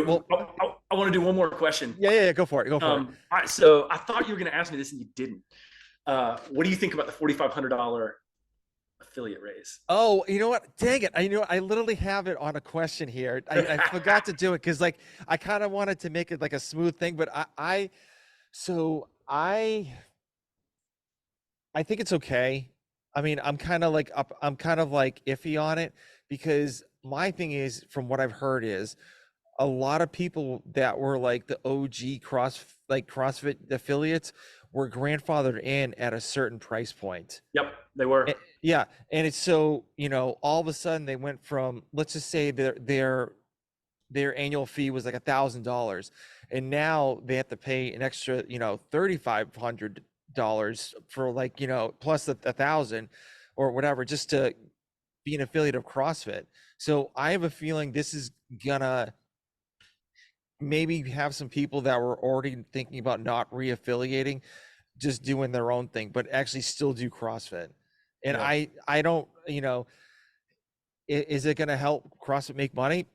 well, I want to do one more question. yeah, go for it. All right, so I thought you were going to ask me this and you didn't. What do you think about the $4,500 affiliate raise? Oh, you know what? Dang it. I literally have it on a question here. I forgot to do it because like I kind of wanted to make it like a smooth thing, but so I think it's okay. I mean, I'm kind of like iffy on it because my thing is, from what I've heard, is a lot of people that were like the OG CrossFit affiliates were grandfathered in at a certain price point. Yep, they were. Yeah, and it's so, all of a sudden they went from, let's just say their annual fee was like $1,000, and now they have to pay an extra, $3,500 for like, plus a thousand or whatever, just to be an affiliate of CrossFit. So I have a feeling this is gonna maybe have some people that were already thinking about not re-affiliating, just doing their own thing, but actually still do CrossFit. And Yeah. I don't, is it going to help CrossFit make money?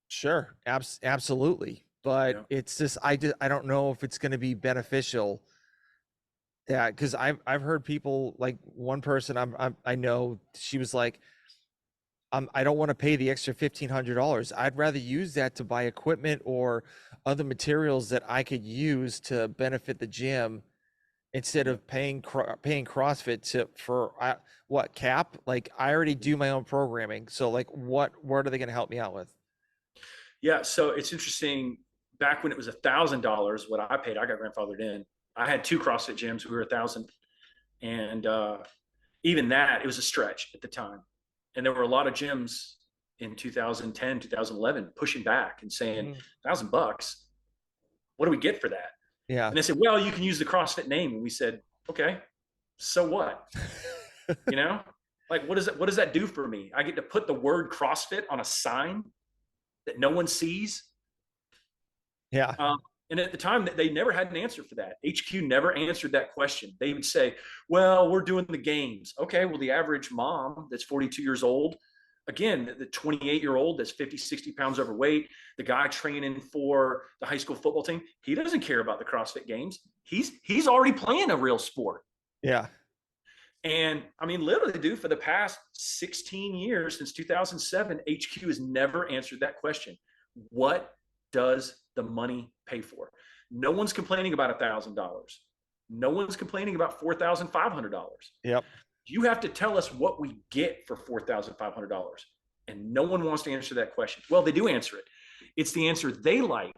Sure, absolutely. But Yeah. it's just I don't know if it's going to be beneficial. Yeah, because I've heard people, like one person I know, she was like, I don't want to pay the extra $1,500. I'd rather use that to buy equipment or other materials that I could use to benefit the gym instead Yeah. of paying CrossFit for what cap? Like I already do my own programming. So like what are they going to help me out with? Yeah. So it's interesting. Back when it was $1,000, what I paid, I got grandfathered in. I had two CrossFit gyms who were 1,000, and even that, it was a stretch at the time. And there were a lot of gyms in 2010, 2011 pushing back and saying, Mhm. $1,000, what do we get for that? Yeah. And they said, well, you can use the CrossFit name. And we said, okay, so what? You know, like what does that do for me? I get to put the word CrossFit on a sign that no one sees. Yeah. Um, and at the time, they never had an answer for that. HQ never answered that question. They would say, well, we're doing the games. Okay, well, the average mom that's 42 years old, again, the 28-year-old that's 50, 60 pounds overweight, the guy training for the high school football team, he doesn't care about the CrossFit games. He's already playing a real sport. Yeah. And I mean, literally, dude, for the past 16 years, since 2007, HQ has never answered that question. What does the money pay for? No one's complaining about $1,000. No one's complaining about $4,500. Yep. You have to tell us what we get for $4,500. And no one wants to answer that question. Well, they do answer it. It's the answer they like,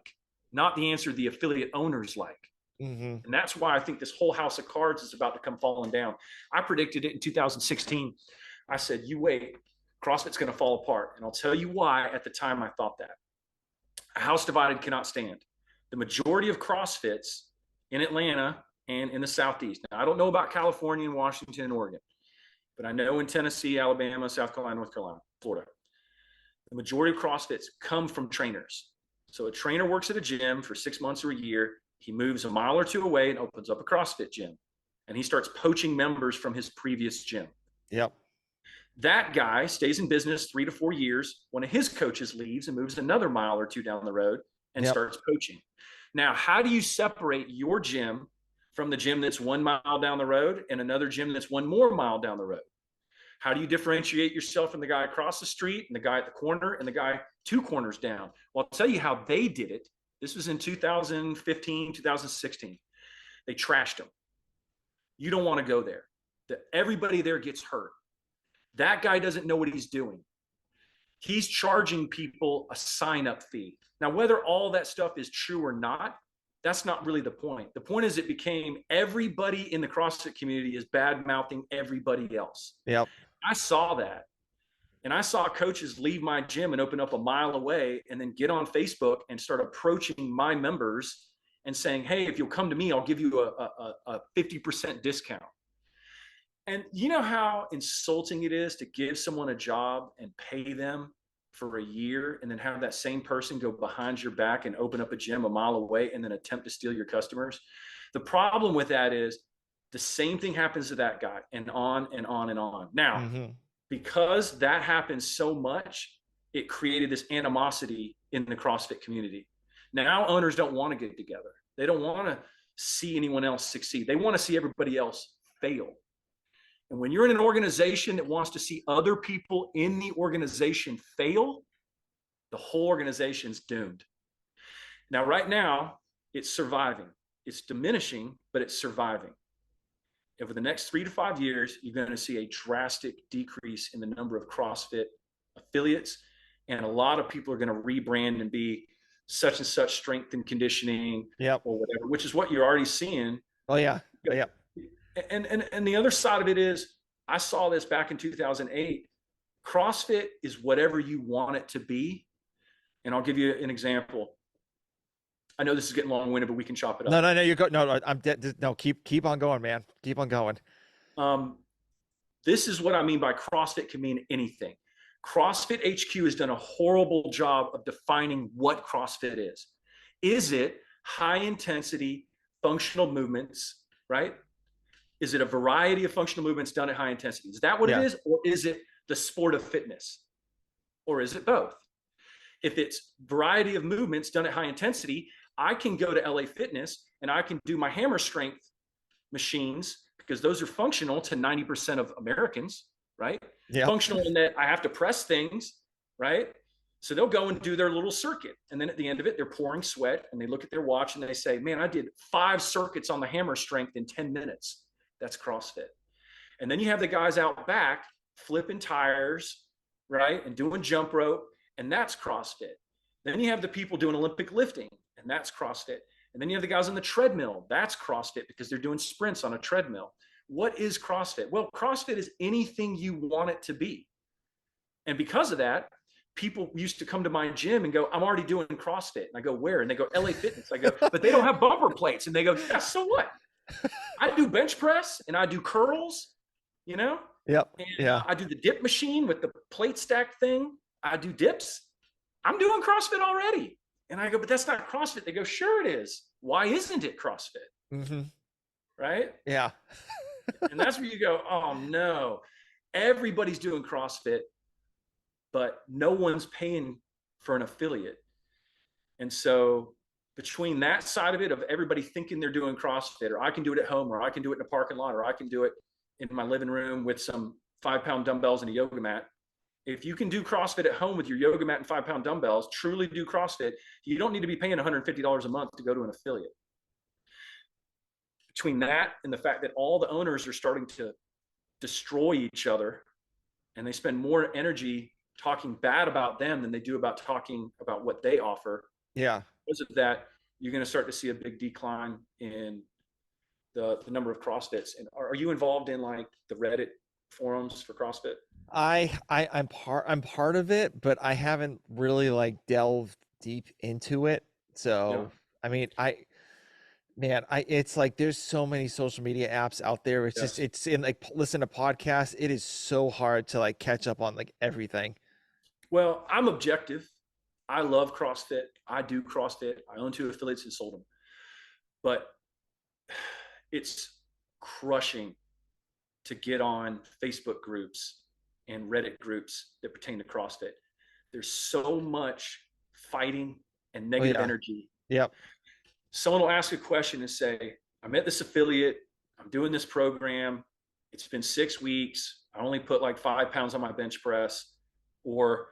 not the answer the affiliate owners like. Mm-hmm. And that's why I think this whole house of cards is about to come falling down. I predicted it in 2016. I said, you wait, CrossFit's going to fall apart. And I'll tell you why at the time I thought that. A house divided cannot stand. The majority of CrossFits in Atlanta and in the Southeast. Now, I don't know about California and Washington and Oregon, but I know in Tennessee, Alabama, South Carolina, North Carolina, Florida, the majority of CrossFits come from trainers. So a trainer works at a gym for 6 months or a year. He moves a mile or two away and opens up a CrossFit gym. And he starts poaching members from his previous gym. Yep. That guy stays in business 3 to 4 years. One of his coaches leaves and moves another mile or two down the road and Yep. starts poaching. Now, how do you separate your gym from the gym that's 1 mile down the road and another gym that's 1 more mile down the road? How do you differentiate yourself from the guy across the street and the guy at the corner and the guy 2 corners down? Well, I'll tell you how they did it. This was in 2015, 2016. They trashed them. You don't want to go there. Everybody there gets hurt. That guy doesn't know what he's doing. He's charging people a sign-up fee. Now, whether all that stuff is true or not, that's not really the point. The point is it became everybody in the CrossFit community is bad-mouthing everybody else. Yep. I saw that. And I saw coaches leave my gym and open up a mile away and then get on Facebook and start approaching my members and saying, hey, if you'll come to me, I'll give you a 50% discount. And you know how insulting it is to give someone a job and pay them for a year and then have that same person go behind your back and open up a gym a mile away and then attempt to steal your customers? The problem with that is the same thing happens to that guy, and on and on and on. Now, Mm-hmm. because that happens so much, it created this animosity in the CrossFit community. Now owners don't want to get together. They don't want to see anyone else succeed. They want to see everybody else fail. And when you're in an organization that wants to see other people in the organization fail, the whole organization's doomed. Now, right now, it's surviving. It's diminishing, but it's surviving. Over the next 3 to 5 years, you're going to see a drastic decrease in the number of CrossFit affiliates. And a lot of people are going to rebrand and be such and such strength and conditioning, Yep. or whatever, which is what you're already seeing. Oh yeah. Yeah. And the other side of it is, I saw this back in 2008. CrossFit is whatever you want it to be. And I'll give you an example. I know this is getting long-winded, but we can chop it up. No, you go. No, I'm dead. No, keep on going, man. Keep on going. This is what I mean by CrossFit can mean anything. CrossFit HQ has done a horrible job of defining what CrossFit is. Is it high-intensity functional movements, right? Is it a variety of functional movements done at high intensity? Is that what it is? Or is it the sport of fitness? Or is it both? If it's variety of movements done at high intensity, I can go to LA Fitness and I can do my hammer strength machines, because those are functional to 90% of Americans, right? Yeah. Functional in that I have to press things, right? So they'll go and do their little circuit. And then at the end of it, they're pouring sweat and they look at their watch and they say, man, I did 5 circuits on the hammer strength in 10 minutes. That's CrossFit. And then you have the guys out back flipping tires, right? And doing jump rope. And that's CrossFit. Then you have the people doing Olympic lifting, and that's CrossFit. And then you have the guys on the treadmill. That's CrossFit, because they're doing sprints on a treadmill. What is CrossFit? Well, CrossFit is anything you want it to be. And because of that, people used to come to my gym and go, I'm already doing CrossFit. And I go, where? And they go, LA Fitness. I go, but they don't have bumper plates. And they go, yeah, so what? I do bench press and I do curls, you know? Yep. And Yeah. I do the dip machine with the plate stack thing. I do dips. I'm doing CrossFit already. And I go, but that's not CrossFit. They go, sure it is. Why isn't it CrossFit? Mm-hmm. Right? Yeah. And that's where you go, oh no, everybody's doing CrossFit, but no one's paying for an affiliate. And so between that side of it, of everybody thinking they're doing CrossFit, or I can do it at home, or I can do it in a parking lot, or I can do it in my living room with some 5-pound dumbbells and a yoga mat. If you can do CrossFit at home with your yoga mat and 5-pound dumbbells, truly do CrossFit, you don't need to be paying $150 a month to go to an affiliate. Between that and the fact that all the owners are starting to destroy each other, and they spend more energy talking bad about them than they do about talking about what they offer. Yeah. Because of that, you're going to start to see a big decline in the number of CrossFits. And are you involved in like the Reddit forums for CrossFit? I'm part of it, but I haven't really like delved deep into it. So yeah. I mean, it's like there's so many social media apps out there. It's just it's in like listen to podcasts. It is so hard to like catch up on like everything. Well, I'm objective. I love CrossFit. I do CrossFit. I own 2 affiliates and sold them. But it's crushing to get on Facebook groups and Reddit groups that pertain to CrossFit. There's so much fighting and negative energy. Yep. Someone will ask a question and say, I'm at this affiliate. I'm doing this program. It's been 6 weeks. I only put like 5 pounds on my bench press, or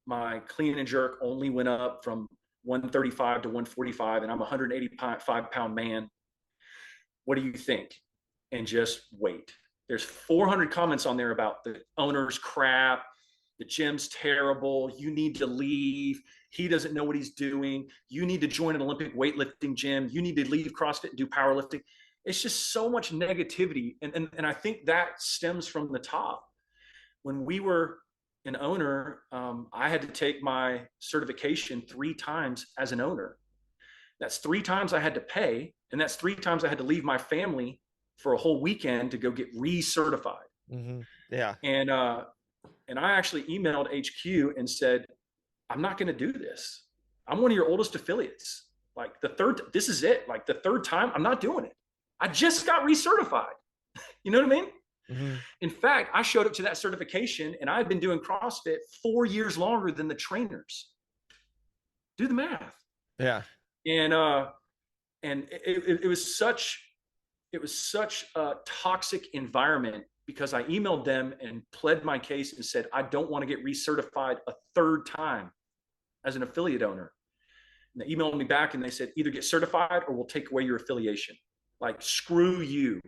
my clean and jerk only went up from 135 to 145, and I'm a 185-pound man. What do you think? And just wait. There's 400 comments on there about the owner's crap. The gym's terrible. You need to leave. He doesn't know what he's doing. You need to join an Olympic weightlifting gym. You need to leave CrossFit and do powerlifting. It's just so much negativity. And I think that stems from the top. When we were an owner, I had to take my certification 3 times as an owner. That's 3 times I had to pay. And that's 3 times I had to leave my family for a whole weekend to go get recertified. Mm-hmm. Yeah. And I actually emailed HQ and said, I'm not going to do this. I'm one of your oldest affiliates. Like this is it. Like the 3rd time, I'm not doing it. I just got recertified. You know what I mean? Mm-hmm. In fact, I showed up to that certification and I've been doing CrossFit 4 years longer than the trainers. Do the math. Yeah. And it was such a toxic environment, because I emailed them and pled my case and said, I don't want to get recertified a third time as an affiliate owner. And they emailed me back and they said, either get certified or we'll take away your affiliation. Like, screw you.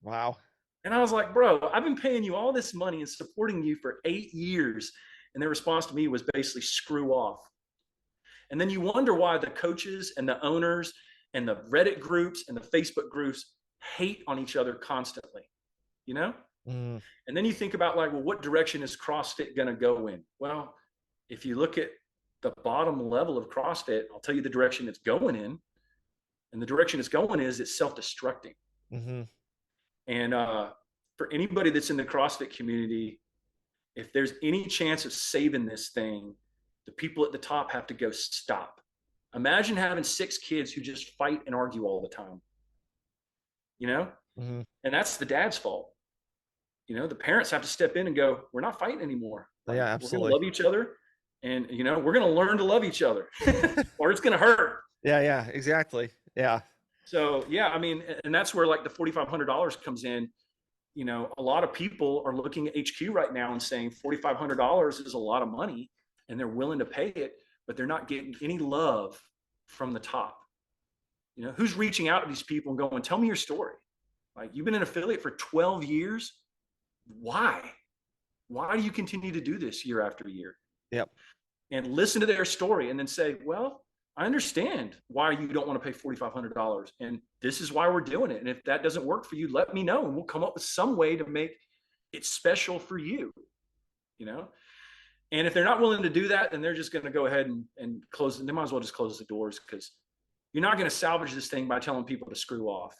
Wow. And I was like, bro, I've been paying you all this money and supporting you for 8 years. And their response to me was basically, screw off. And then you wonder why the coaches and the owners and the Reddit groups and the Facebook groups hate on each other constantly, you know? Mm, And then you think about, like, well, what direction is CrossFit going to go in? Well, if you look at the bottom level of CrossFit, I'll tell you the direction it's going in. And the direction it's going is it's self-destructing. mm-hmm. And for anybody that's in the CrossFit community, if there's any chance of saving this thing, the people at the top have to go stop. Imagine having 6 kids who just fight and argue all the time, you know? Mm-hmm. And that's the dad's fault. You know, the parents have to step in and go, we're not fighting anymore. Like, Yeah, we're going to absolutely. love each other, and, you know, we're going to learn to love each other or it's going to hurt. Yeah, yeah, exactly. Yeah. So, yeah, I mean, and that's where, like, the $4,500 comes in. You know, a lot of people are looking at HQ right now and saying $4,500 is a lot of money, and they're willing to pay it, but they're not getting any love from the top. You know, who's reaching out to these people and going, tell me your story? Like, you've been an affiliate for 12 years. Why? Why do you continue to do this year after year? Yep. And listen to their story and then say, well, I understand why you don't want to pay $4,500. And this is why we're doing it. And if that doesn't work for you, let me know. And we'll come up with some way to make it special for you, you know? And if they're not willing to do that, then they're just going to go ahead and close. They might as well just close the doors, because you're not going to salvage this thing by telling people to screw off.